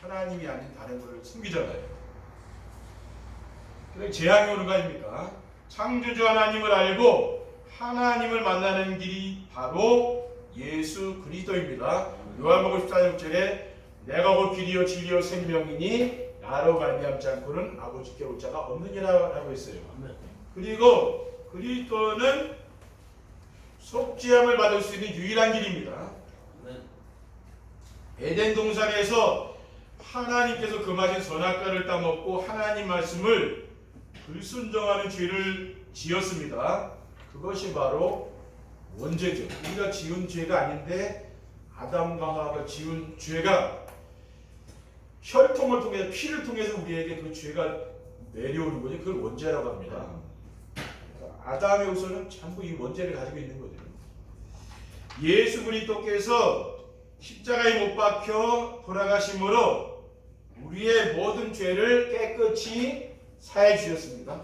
하나님이 아닌 다른 것을 숨기잖아요. 그래서 재앙이 오는 거 아닙니까? 창조주 하나님을 알고 하나님을 만나는 길이 바로 예수 그리스도입니다. 요한복음 14장 6절에 내가 곧 길이요 진리요 생명이니 나로 말미암지 않고는 아버지께 올 자가 없느니라라고 했어요. 그리고 그리스도는 속죄함을 받을 수 있는 유일한 길입니다. 에덴 동산에서 하나님께서 금하신 선악과를 따먹고 하나님 말씀을 불순종하는 죄를 지었습니다. 그것이 바로 원죄죠. 우리가 지은 죄가 아닌데 아담과 하와가 지은 죄가 혈통을 통해서 피를 통해서 우리에게 그 죄가 내려오는 거죠. 그걸 원죄라고 합니다. 아담의 후손은 전부 이 원죄를 가지고 있는 거죠. 예수 그리스도께서 십자가에 못 박혀 돌아가심으로 우리의 모든 죄를 깨끗이 사해 주셨습니다.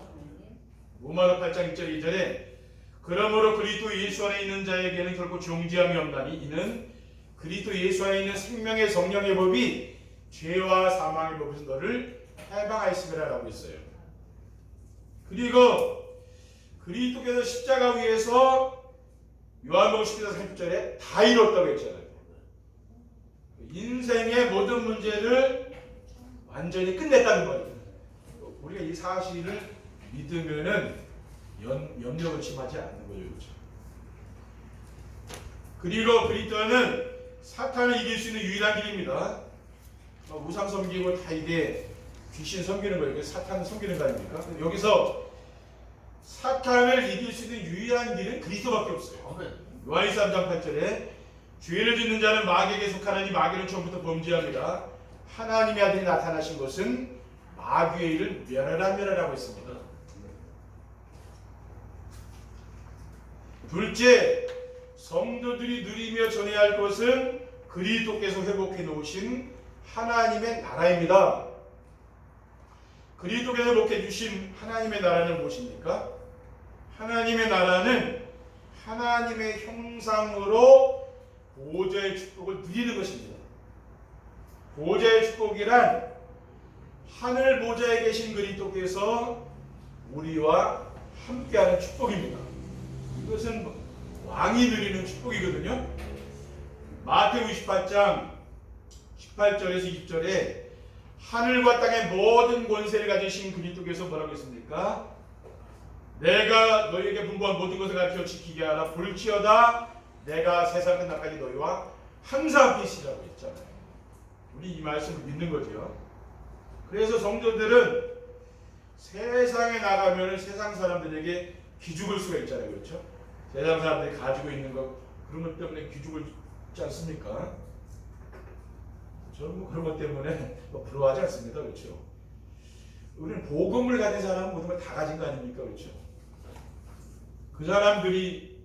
로마서 8장 1절 2절에 그러므로 그리스도 예수 안에 있는 자에게는 결코 정죄함이 없나니 이는 그리스도 예수 안에 있는 생명의 성령의 법이 죄와 사망의 법에서 너를 해방하였음이라고 했어요. 그리고 그리스도께서 십자가 위에서 요한복음 14장 30절에 다 이뤘다고 했잖아요. 인생의 모든 문제를 완전히 끝냈다는 거예요. 우리가 이 사실을 믿으면은 염려를 심하지 않는 거예요. 그렇죠? 그리고 그리스도는 사탄을 이길 수 있는 유일한 길입니다. 우상 섬기고 다 이게 귀신 섬기는 거예요. 사탄을 섬기는 거 아닙니까? 여기서 사탄을 이길 수 있는 유일한 길은 그리스도밖에 없어요. 요한일서 3장 8절에 죄를 짓는 자는 마귀에게 속하나니 마귀는 처음부터 범죄합니다. 하나님의 아들이 나타나신 것은 마귀의 일을 멸하라고 했습니다. 둘째, 성도들이 누리며 전해야 할 것은 그리스도께서 회복해 놓으신 하나님의 나라입니다. 그리스도께서 회복해 주신 하나님의 나라는 무엇입니까? 하나님의 나라는 하나님의 형상으로 보좌의 축복을 누리는 것입니다. 보좌의 축복이란 하늘 보좌에 계신 그리스도께서 우리와 함께하는 축복입니다. 이것은 왕이 누리는 축복이거든요. 마태복음 28장 18절에서 20절에 하늘과 땅의 모든 권세를 가지신 그리스도께서 뭐라고 했습니까? 내가 너희에게 분부한 모든 것을 가르쳐 지키게 하라. 볼지어다 내가 세상 끝날까지 너희와 항상 함께 있으리라고 했잖아요. 우리 이 말씀을 믿는 거죠. 그래서 성도들은 세상에 나가면 세상 사람들에게 기죽을 수가 있잖아요. 그렇죠? 세상 사람들이 가지고 있는 것 그런 것 때문에 기죽을 있지 않습니까? 저는 그런 것 때문에 부러워하지 않습니다. 그렇죠? 우리는 복음을 가진 사람은 모든 걸 다 가진 거 아닙니까? 그렇죠? 그 사람들이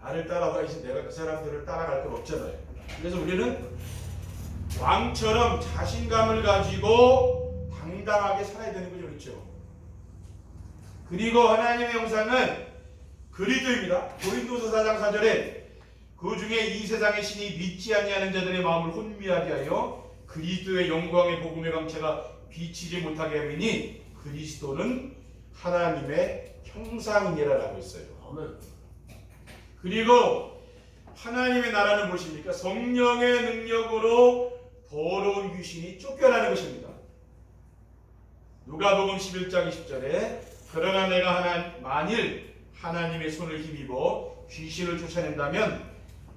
나를 따라가야지 내가 그 사람들을 따라갈 건 없잖아요. 그래서 우리는 왕처럼 자신감을 가지고 당당하게 살아야 되는 거죠. 그렇죠? 그리고 하나님의 형상은 그리스도입니다. 고린도서 4장 4절에 그 중에 이 세상의 신이 믿지 아니하는 자들의 마음을 혼미하게 하여 그리스도의 영광의 복음의 광채가 비치지 못하게 하리니 그리스도는 하나님의 형상이니라라고 했어요. 그리고 하나님의 나라는 무엇입니까? 성령의 능력으로 더러운 귀신이 쫓겨나는 것입니다. 누가복음 11장 20절에 그러나 내가 만일 하나님의 손을 힘입어 귀신을 쫓아낸다면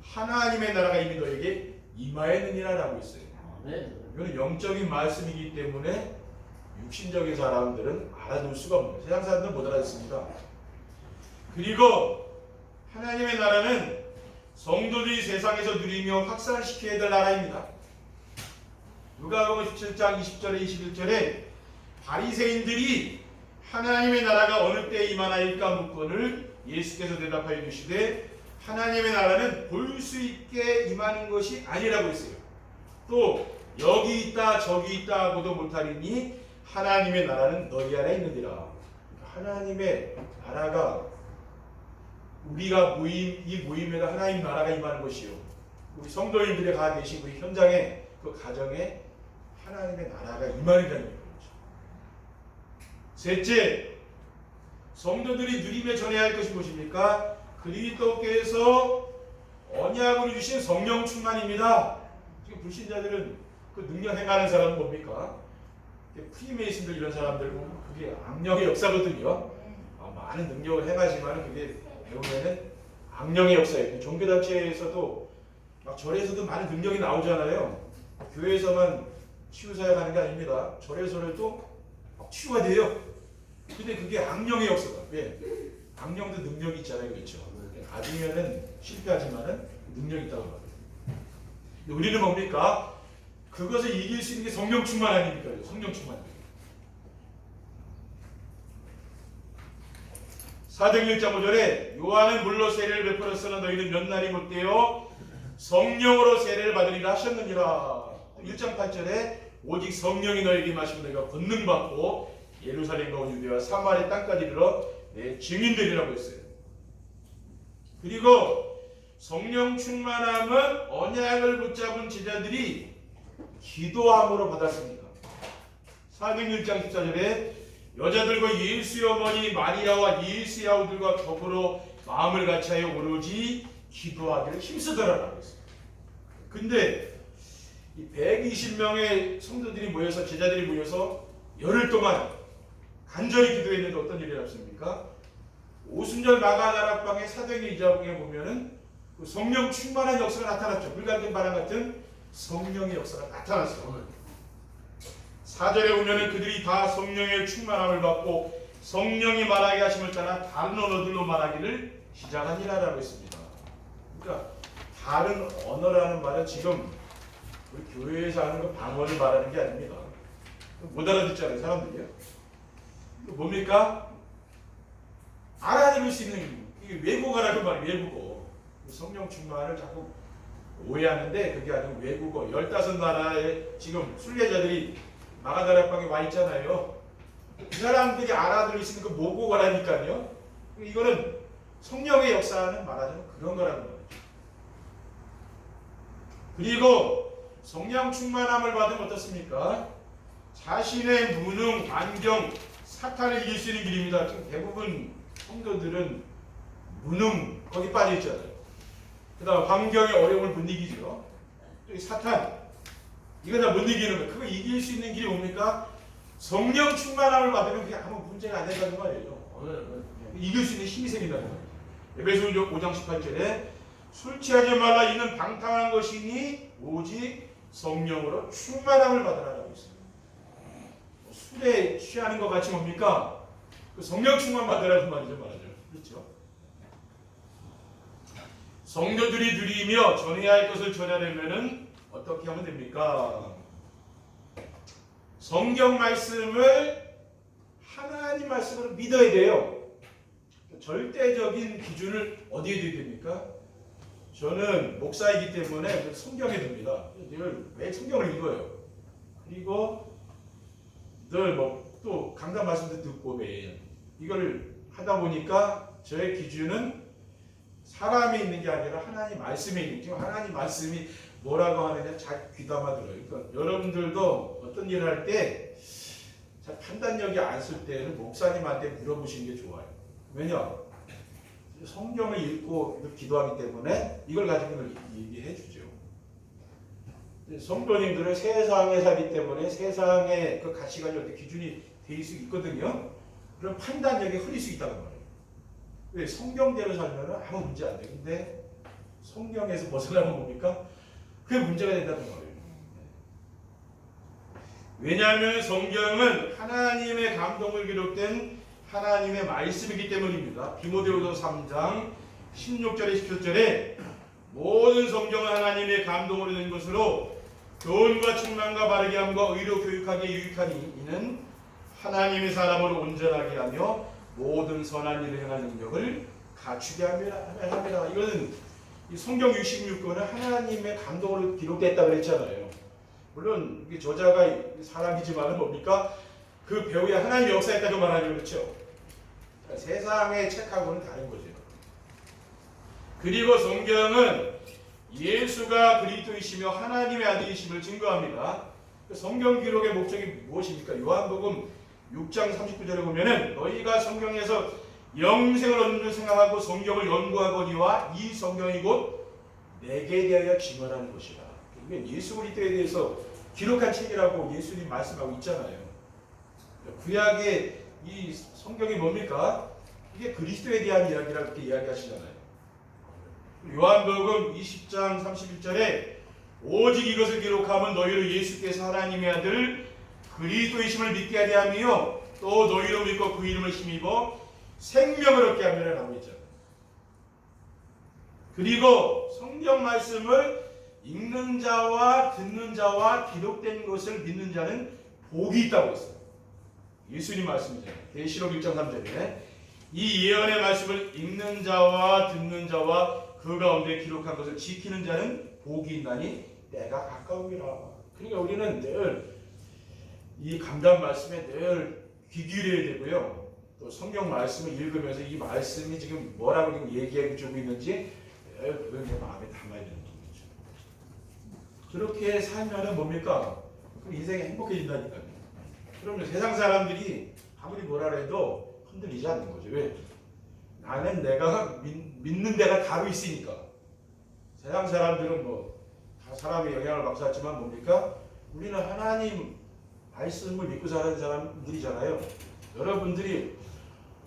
하나님의 나라가 이미 너에게 임하였느니라라고 했어요. 이건 영적인 말씀이기 때문에 육신적인 사람들은 알아둘 수가 없는, 세상 사람들은 못 알아듣습니다. 그리고 하나님의 나라는 성도들이 세상에서 누리며 확산시켜야 될 나라입니다. 누가복음 17장 20절에 21절에 바리새인들이 하나님의 나라가 어느 때에 임하나이까 묻거늘 예수께서 대답하여 주시되 하나님의 나라는 볼 수 있게 임하는 것이 아니라고 했어요. 또 여기 있다 저기 있다 하고도 못하리니 하나님의 나라는 너희 안에 있느니라. 하나님의 나라가 우리가 이 모임에도 하나님 나라가 임하는 것이요. 우리 성도님들이 가 계신 우리 현장에 그 가정에 하나님의 나라가 임하리라는 거죠. 셋째, 성도들이 누리며 전해야 할 것이 무엇입니까? 그리스도께서 언약으로 주신 성령 충만입니다. 지금 불신자들은 그 능력 행하는 사람은 뭡니까? 프리메이슨들 이런 사람들 보면 그게 악령의 역사거든요. 많은 능력을 행하지만 그게 배우면은 악령의 역사예요. 종교단체에서도 막 절에서도 많은 능력이 나오잖아요. 교회에서만 치유사역하는 게 아닙니다. 절에서도 막 치유가 돼요. 근데 그게 악령의 역사다. 왜? 악령도 능력이 있잖아요. 그렇죠? 아니면은 실패하지만은 능력이 있다고 말해요. 우리는 뭡니까? 그것을 이길 수 있는 게 성령 충만 아닙니까? 성령 충만. 사도행 1장 5절에 요한은 물로 세례를 베풀었으나 너희는 몇 날이 못되어 성령으로 세례를 받으리라 하셨느니라. 1장 8절에 오직 성령이 너에게 임하시면 너희가 권능 받고 예루살렘과 온 유대와 사마리아 땅까지 이르러 내 증인되리라고 했어요. 그리고 성령 충만함은 언약을 붙잡은 제자들이 기도함으로 받았습니다. 사도행 1장 14절에 여자들과 예수의 어머니 마리아와 예수의 아우들과 더불어 마음을 같이하여 오로지 기도하기를 힘쓰더라라고 했어요. 근데 이 120명의 성도들이 모여서 제자들이 모여서 열흘 동안 간절히 기도했는데 어떤 일이 났습니까? 오순절 마가다락방의 사도행전 2장에 보면은 그 성령 충만한 역사가 나타났죠. 불같은 바람 같은 성령의 역사가 나타났어요. 4절에 보면은 그들이 다 성령의 충만함을 받고 성령이 말하게 하심을 따라 다른 언어들로 말하기를 시작하니라라고 했습니다. 그러니까 다른 언어라는 말은 지금 우리 교회에서 하는 그 방언을 말하는 게 아닙니다. 못 알아듣잖아요, 사람들이요. 뭡니까? 알아들을 수 있는 이게 외국어라는 말이에요. 외국어. 성령 충만을 자꾸 오해하는데 그게 아니고 외국어. 15나라에 지금 순례자들이 마가다락방에 와 있잖아요. 그 사람들이 알아들을 수 있는 그 모국어라니까요. 이거는 성령의 역사는 말하자면 그런 거라는 거죠. 그리고 성령 충만함을 받으면 어떻습니까? 자신의 무능, 안경, 사탄을 이길 수 있는 길입니다. 지금 대부분 성도들은 무능 거기 빠져 있잖아요. 그다음 환경의 어려움을 못 이기죠. 또 사탄 이거 다 못 이기는 거예요. 그거 이길 수 있는 길이 뭡니까? 성령 충만함을 받으면 그게 아무 문제가 안 된다는 말이에요. 이길 수 있는 힘이 생긴다는 거예요. 에베소서 5장 18절에 술 취하지 말라 이는 방탕한 것이니 오직 성령으로 충만함을 받으라라고 있어요. 술에 취하는 것 같이 뭡니까? 그 성령 충만 받으라는 말이죠, 말하죠. 그렇죠? 성도들이 누리며 전해야 할 것을 전하려면은 어떻게 하면 됩니까? 성경 말씀을 하나님 말씀으로 믿어야 돼요. 절대적인 기준을 어디에 두게 됩니까? 저는 목사이기 때문에 성경에 둡니다. 늘 매일 성경을 읽어요. 그리고 늘 또 강단 말씀도 듣고 매일 이걸 하다 보니까 저의 기준은 사람이 있는 게 아니라 하나님 말씀에 있는 거죠. 하나님 말씀이 뭐라고 하느냐 잘 귀담아 들어요. 그러니까 여러분들도 어떤 일을 할 때 잘 판단력이 안 쓸 때는 목사님한테 물어보시는 게 좋아요. 왜냐? 성경을 읽고 기도하기 때문에 이걸 가지고 얘기해 주죠. 성도님들은 세상에 살기 때문에 세상의 그 가치관이 어떻게 기준이 될 수 있거든요. 그럼 판단력이 흐릴 수 있다는 말이에요. 왜? 성경대로 살면 아무 문제 안 돼. 근데 성경에서 벗어나면 뭡니까? 그게 문제가 된다는 거예요. 왜냐하면 성경은 하나님의 감동을 기록된 하나님의 말씀이기 때문입니다. 디모데후서 3장 16절에 17절에 모든 성경은 하나님의 감동으로 된 것으로 교훈과 책망과 바르게 함과 의로 교육하기에 유익하니 이는 하나님의 사람을 온전하게 하며 모든 선한 일을 행하는 능력을 갖추게 합니다. 이거는 성경 66권은 하나님의 감동으로 기록됐다고 그랬잖아요. 물론 이게 저자가 사람이지만 뭡니까? 그 배후에 하나님의 역사했다고 말하죠. 그렇죠? 그러니까 세상의 책하고는 다른 거죠. 그리고 성경은 예수가 그리스도이시며 하나님의 아들이심을 증거합니다. 성경 기록의 목적이 무엇입니까? 요한복음 6장 39절에 보면은 너희가 성경에서 영생을 얻는 줄 생각하고 성경을 연구하거니와 이 성경이 곧 내게 대하여 증언하는 것이라. 이게 예수 그리스도에 대해서 기록한 책이라고 예수님 말씀하고 있잖아요. 구약의 이 성경이 뭡니까? 이게 그리스도에 대한 이야기라고 그렇게 이야기하시잖아요. 요한복음 20장 31절에 오직 이것을 기록하면 너희로 예수께서 하나님의 아들 그리스도이심을 믿게 하려 하며 또 너희로 믿고 그 이름을 힘입어 생명을 얻게 하면 라고 있잖아요. 그리고 성경 말씀을 읽는 자와 듣는 자와 기록된 것을 믿는 자는 복이 있다고 했어요. 예수님 말씀이잖아요. 계시록 1장 3절에 이 예언의 말씀을 읽는 자와 듣는 자와 그 가운데 기록한 것을 지키는 자는 복이 있나니 내가 가까우니라. 그러니까 우리는 늘 이 강단 말씀에 늘 귀 기울여야 되고요. 또 성경 말씀을 읽으면서 이 말씀이 지금 뭐라고 지금 얘기해 주고 있는지 그걸 내 마음에 담아야 되는 거죠. 그렇게 살면은 뭡니까? 그럼 인생이 행복해진다니까요. 그러면 세상 사람들이 아무리 뭐라 해도 흔들리지 않는 거죠. 왜? 나는 내가 믿는 데가 다로 있으니까. 세상 사람들은 뭐 다 사람의 영향을 받고 살지만 뭡니까? 우리는 하나님 말씀을 믿고 사는 사람들이잖아요. 여러분들이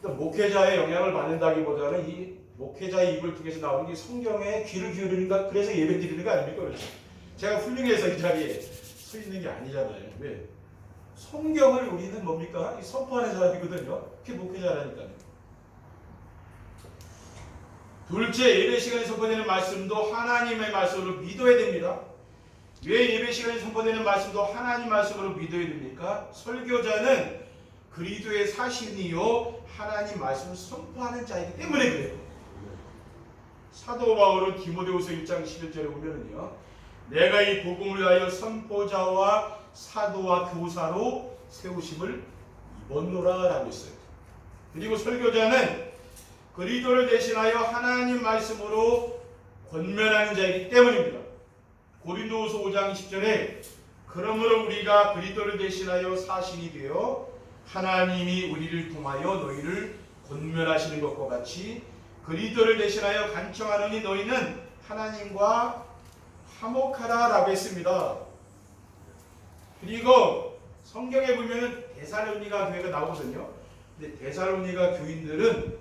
목회자의 영향을 받는다기보다는 이 목회자의 입을 통해서 나오는 게 성경에 귀를 기울이는가, 그래서 예배 드리는 거 아닙니까? 그렇죠? 제가 훌륭해서 이 자리에 서 있는 게 아니잖아요. 왜? 성경을 우리는 뭡니까? 선포하는 사람이거든요. 그게 목회자라니까요. 둘째, 예배 시간에 선포되는 말씀도 하나님의 말씀으로 믿어야 됩니다. 왜 예배 시간에 선포되는 말씀도 하나님 말씀으로 믿어야 됩니까? 설교자는 그리스도의 사신이요 하나님 말씀을 선포하는 자이기 때문에 그래요. 사도 바울은 디모데후서 1장 11절에 보면은요, 내가 이 복음을 위하여 선포자와 사도와 교사로 세우심을 입었노라 라고 했어요. 그리고 설교자는 그리스도를 대신하여 하나님 말씀으로 권면하는 자이기 때문입니다. 고린도후서 5장 20절에 그러므로 우리가 그리스도를 대신하여 사신이 되어 하나님이 우리를 통하여 너희를 권면하시는 것과 같이 그리스도를 대신하여 간청하느니 너희는 하나님과 화목하라 라고 했습니다. 그리고 성경에 보면 데살로니가 교회가 나오거든요. 근데 데살로니가 교인들은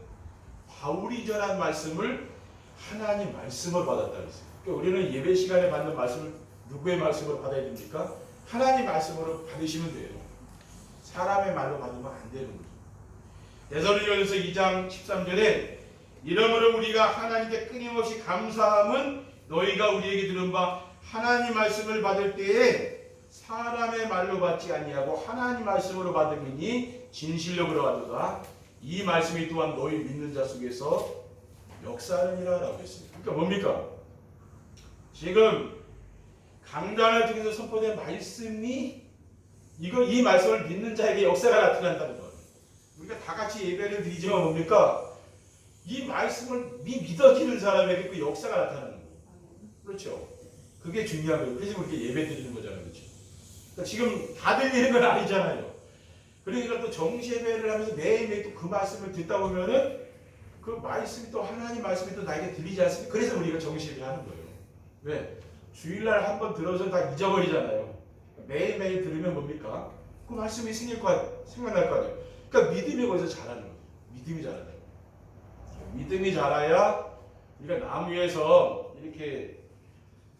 바울이 전한 말씀을 하나님 말씀을 받았다 그랬어요. 그러니까 우리는 예배 시간에 받는 말씀을 누구의 말씀으로 받아야 됩니까? 하나님 말씀으로 받으시면 돼요. 사람의 말로 받으면 안 되는 거죠. 데살로니가전서 2장 13절에 이러므로 우리가 하나님께 끊임없이 감사함은 너희가 우리에게 들은 바 하나님 말씀을 받을 때에 사람의 말로 받지 아니하고 하나님 말씀으로 받음이니 진실로 그러하도다. 이 말씀이 또한 너희 믿는 자 속에서 역사하느니라 라고 했습니다. 그러니까 뭡니까? 지금 강단을 통해서 선포된 말씀이 이 말씀을 믿는 자에게 역사가 나타난다는 거예요. 우리가 다 같이 예배를 드리지만 뭡니까? 이 말씀을 믿어지는 사람에게 그 역사가 나타나는 거예요. 그렇죠? 그게 중요한 거예요. 그래서 우리가 예배 드리는 거잖아요. 그렇죠? 그러니까 지금 다 들리는 건 아니잖아요. 그러니까 또 정시예배를 하면서 매일매일 또 그 말씀을 듣다 보면은 그 말씀이 또 하나님 말씀이 또 나에게 들리지 않습니까? 그래서 우리가 정시예배를 하는 거예요. 왜? 주일날 한번 들어서 다 잊어버리잖아요. 매일매일 들으면 뭡니까? 그 말씀이 생각날 거 아니에요. 그러니까 믿음이 거기서 자라는 거예요. 믿음이 자라는 거예요. 믿음이 자라야 우리가 나무에서 이렇게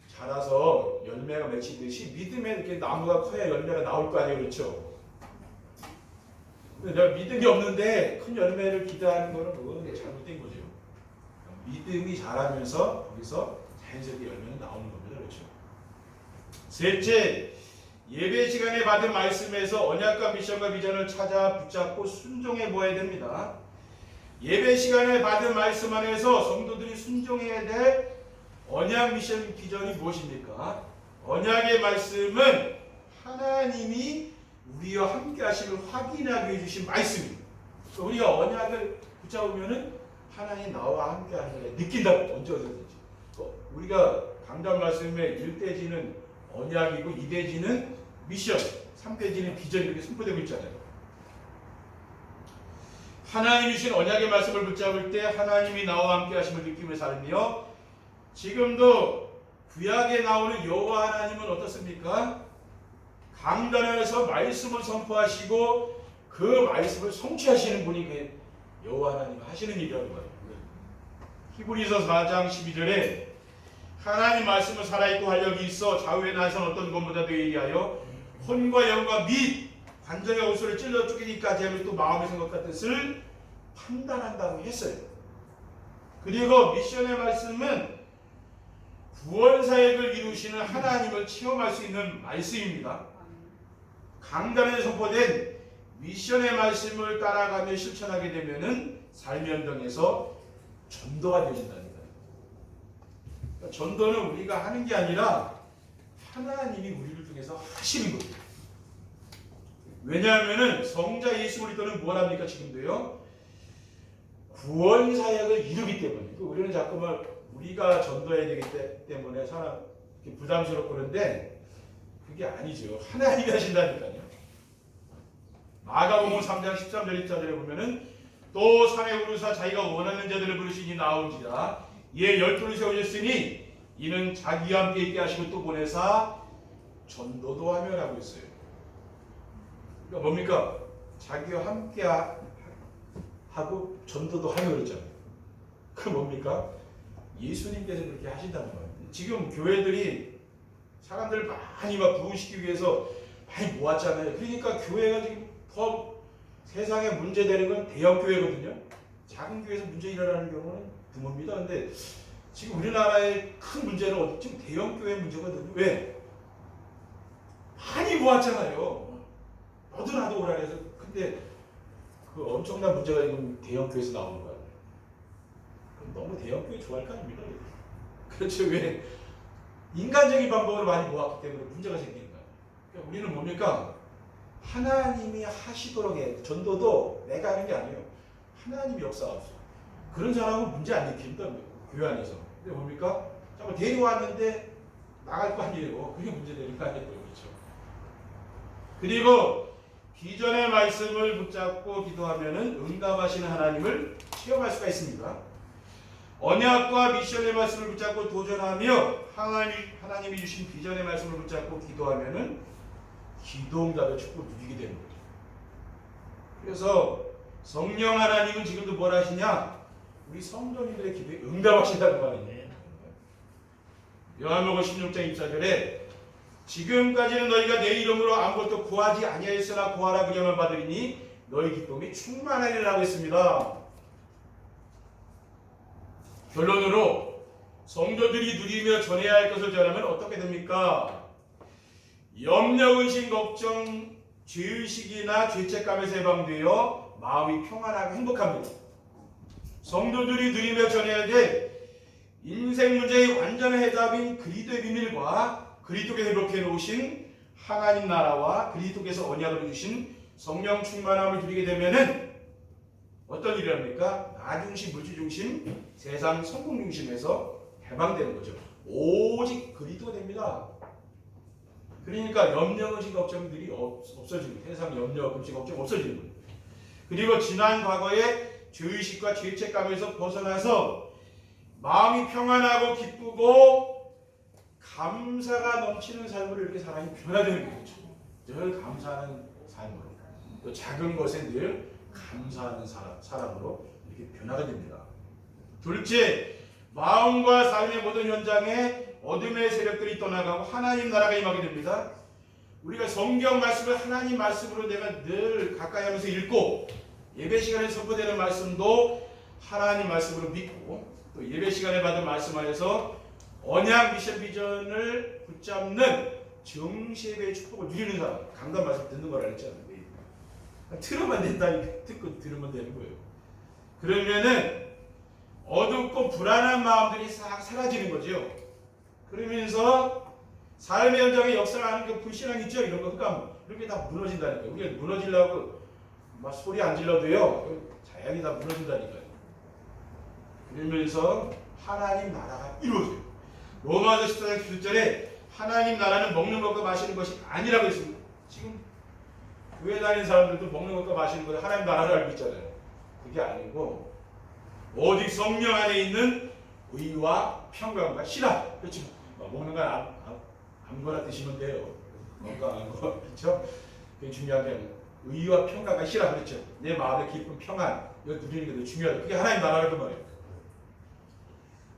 자라서 열매가 맺히듯이 믿음에 이렇게 나무가 커야 열매가 나올 거 아니에요. 그렇죠? 근데 내가 믿음이 없는데 큰 열매를 기대하는 거는 그건 잘못된 거죠. 믿음이 자라면서 거기서 자연스럽게 열매는 나오는 겁니다. 그렇죠? 셋째, 예배 시간에 받은 말씀에서 언약과 미션과 비전을 찾아 붙잡고 순종해 보아야 됩니다. 예배 시간에 받은 말씀 안에서 성도들이 순종해야 될 언약, 미션, 비전이 무엇입니까? 언약의 말씀은 하나님이 우리와 함께 하심을 확인하게 해주신 말씀입니다. 우리가 언약을 붙잡으면은 하나님 나와 함께 하는 걸 느낀다고, 언제 어디든지. 우리가 강단 말씀의 1대지는 언약이고 2대지는 미션, 3페이지는 비전 이렇게 선포되고 있잖아요. 하나님이 주신 언약의 말씀을 붙잡을 때 하나님이 나와 함께 하심을 느끼며 살며, 지금도 구약에 나오는 여호와 하나님은 어떻습니까? 강단에서 말씀을 선포하시고 그 말씀을 성취하시는 분이 그 여호와 하나님 하시는 일이라고 봐요. 히브리서 4장 12절에 하나님 말씀은 살아있고 활력이 있어 좌우에 나선 어떤 것보다도 예리하여 혼과 영과 및 관절의 옷을 찔러 쪼개기까지 하며 또 마음의 생각과 뜻을 판단한다고 했어요. 그리고 미션의 말씀은 구원 사역을 이루시는 하나님을 체험할 수 있는 말씀입니다. 강단에 선포된 미션의 말씀을 따라가며 실천하게 되면은 삶의 현장에서 전도가 되어진답니다. 그러니까 전도는 우리가 하는 게 아니라 하나님이 우리를 통해서 하시는 거예요. 왜냐하면은 성자 예수 그리스도는 뭘 합니까? 지금도요. 구원 사역을 이루기 때문에. 우리는 자꾸만 우리가 전도해야 되기 때문에 사람 부담스럽고 그런데 그게 아니죠. 하나님이 하신다니까요. 마가복음 3장 13절 14절에 보면은 또 산에 오르사 자기가 원하는 자들을 부르시니 나온지라 이에 12를 세우셨으니 이는 자기와 함께 있게 하시고 또 보내사 전도도 하며 라고 했어요. 그러니까 뭡니까? 자기와 함께 하고 전도도 하며 그랬잖아요. 그 뭡니까? 예수님께서 그렇게 하신다는 거예요. 지금 교회들이 사람들을 많이 막 부흥시키기 위해서 많이 모았잖아요. 그러니까 교회가 지금 더 세상에 문제되는 건 대형 교회거든요. 작은 교회에서 문제 일어나는 경우는 드뭅니다. 근데 지금 우리나라의 큰 문제는 어디 지금 대형 교회 문제거든요. 왜? 많이 모았잖아요. 너도 나도 오라 해서. 근데 그 엄청난 문제가 지금 대형 교회에서 나오는 거예요. 그럼 너무 대형 교회 좋아할 거 아닙니까? 그렇죠. 왜? 인간적인 방법으로 많이 모았기 때문에 문제가 생기는 거예요. 그러니까 우리는 뭡니까? 하나님이 하시도록 해. 전도도 내가 하는 게 아니에요. 하나님이 역사하셔. 그런 사람은 문제 안 일으킵니다. 교회 안에서. 근데 뭡니까? 잠깐 데려왔는데 나갈 거 아니에요. 그게 문제되는 거 아니에요. 그렇죠. 그리고 기존의 말씀을 붙잡고 기도하면은 응답하시는 하나님을 체험할 수가 있습니다. 언약과 미션의 말씀을 붙잡고 도전하며 하나님이 주신 비전의 말씀을 붙잡고 기도하면은 기도응답의 축복을 누리게 되는 거죠. 그래서 성령 하나님은 지금도 뭘 하시냐? 우리 성도님들의 기도에 응답하신다는 말이에요. 요한복음 16장 24절에 지금까지는 너희가 내 이름으로 아무것도 구하지 아니하였으나 구하라 그령을 받으리니 너희 기쁨이 충만하리라고 했습니다. 결론으로 성도들이 누리며 전해야 할 것을 전하면 어떻게 됩니까? 염려, 근심, 걱정, 죄의식이나 죄책감에서 해방되어 마음이 평안하고 행복합니다. 성도들이 누리며 전해야 될 인생 문제의 완전한 해답인 그리스도의 비밀과 그리스도께서 이렇게 놓으신 하나님 나라와 그리스도께서 언약을 주신 성령 충만함을 누리게 되면은 어떤 일이 합니까? 나 중심, 물질 중심, 세상 성공 중심에서 해방되는 거죠. 오직 그리스도가 됩니다. 그러니까 염려, 근심, 걱정들이 없어지는 거예요. 세상 염려, 근심, 걱정 없어지는 거예요. 그리고 지난 과거의 죄의식과 죄책감에서 벗어나서 마음이 평안하고 기쁘고 감사가 넘치는 삶으로 이렇게 사람이 변화되는 거죠. 늘 감사하는 삶으로, 또 작은 것에 늘 감사하는 사람으로 이렇게 변화가 됩니다. 둘째, 마음과 삶의 모든 현장에 어둠의 세력들이 떠나가고 하나님 나라가 임하게 됩니다. 우리가 성경 말씀을 하나님 말씀으로 내가 늘 가까이 하면서 읽고 예배 시간에 선포되는 말씀도 하나님 말씀으로 믿고 또 예배 시간에 받은 말씀 안에서 언약 미션 비전을 붙잡는 정시예배의 축복을 누리는 사람, 강단 말씀 듣는 거라 했잖아요. 들으면 된다니까. 듣고 들으면 되는 거예요. 그러면은 어둡고 불안한 마음들이 싹 사라지는 거죠. 그러면서 삶의 현장에 역사하는 그 불신앙 있죠? 이런 거 그러니까 이렇게 다 무너진다니까요. 우리가 무너지려고 막 소리 안 질러도요. 자연이 다 무너진다니까요. 그러면서 하나님 나라가 이루어져요. 로마서 14장 9절에 하나님 나라는 먹는 것과 마시는 것이 아니라고 했습니다. 교회 다니는 사람들도 먹는 것과 마시는 것을 하나님 나라를 알고 있잖아요. 그게 아니고 오직 성령 안에 있는 의와 평강과 신앙. 그렇죠? 먹는 건 아무거나 드시면 돼요. 건강한 거. 그렇죠? 그게 중요한 게 아니에요. 의와 평강과 신앙. 그렇죠? 내 마음의 깊은 평안. 이거 누리는 게 되게 중요하다. 그게 하나님 나라라고 말이에요.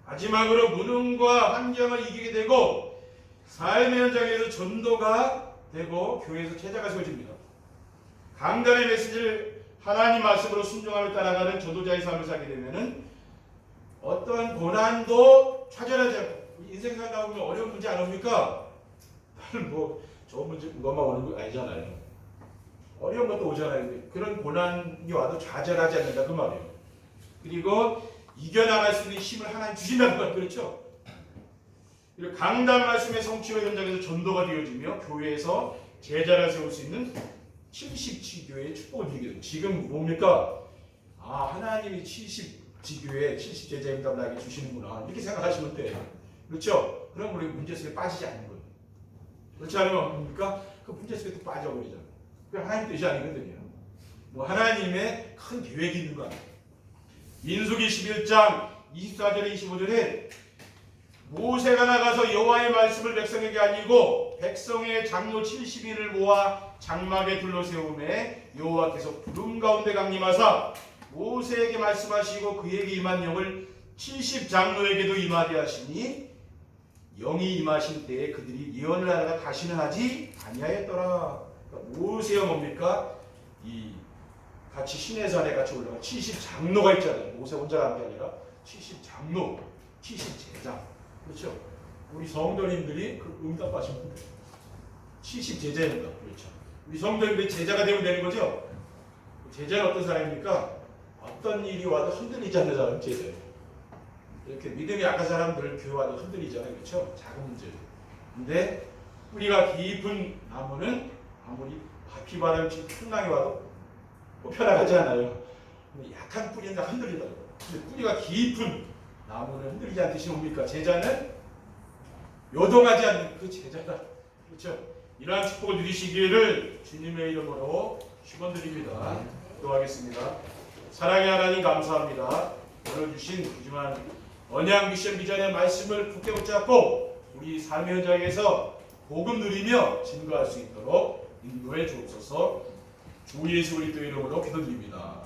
마지막으로 무능과 환경을 이기게 되고 삶의 현장에서 전도가 되고 교회에서 제자가 세워집니다. 강단의 메시지를 하나님 말씀으로 순종하며 따라가는 전도자의 삶을 살게 되면은 어떠한 고난도 좌절하지 않고 인생 살다 보면 어려운 문제 안 옵니까? 나는 뭐 좋은 문제 그것만 오는 거 아니잖아요. 어려운 것도 오잖아요. 그런 고난이 와도 좌절하지 않는다 그 말이에요. 그리고 이겨나갈 수 있는 힘을 하나님 주신다는 것 그렇죠? 그리고 강단 말씀의 성취와 현장에서 전도가 되어지며 교회에서 제자를 세울 수 있는 70지교회의 축복을 드리게 됩니다. 지금 뭡니까? 하나님이 70지교회 70제자 임답을 나에게 주시는구나 이렇게 생각하시면 돼요. 그렇죠? 그럼 우리 문제 속에 빠지지 않는 거예요. 그렇지 않으면 뭡니까? 그 문제 속에 또 빠져버리잖아요. 그게 하나님 뜻이 아니거든요. 뭐 하나님의 큰 계획이 있는 거 아니에요. 민수기 11장 24절에 25절에 모세가 나가서 여호와의 말씀을 백성에게 알리고 백성의 장로 70인을 모아 장막에 둘러세우매 여호와께서 구름 가운데 강림하사 모세에게 말씀하시고 그에게 임한 영을 70장로에게도 임하게 하시니 영이 임하신 때에 그들이 예언을 하다가 다시는 하지 아니하였더라. 그러니까 모세가 뭡니까? 이 같이 시내산에 같이 올라가 70장로가 있잖아요. 모세 혼자가 한 게 아니라 70장로, 70제자. 그렇죠? 우리 성도님들이 그 응답하시면 돼요. 70제자입니다. 그렇죠? 우리 성도님들이 제자가 되면 되는 거죠? 제자는 어떤 사람입니까? 어떤 일이 와도 흔들리지 않는 사람이 제자예요. 이렇게 믿음이 약한 사람들 교회 와도 흔들리잖아요. 그렇죠? 작은 문제. 근데 뿌리가 깊은 나무는 아무리 비바람이 풍랑이 와도 편하지 않아요. 약한 뿌리는 흔들리더라고요. 근데 뿌리가 깊은 나무는 흔들리지 않듯이 뭡니까? 제자는 요동하지 않는 그 제자다. 그렇죠? 이러한 축복을 누리시기를 주님의 이름으로 축원드립니다. 기도하겠습니다. 사랑의 하나님 감사합니다. 오늘 주신 푸짐한 언약 미션 비전의 말씀을 굳게 붙잡고 우리 삶의 현장에서 복음 누리며 증거할 수 있도록 인도해 주옵소서. 주 예수 그리스도 이름으로 기도드립니다.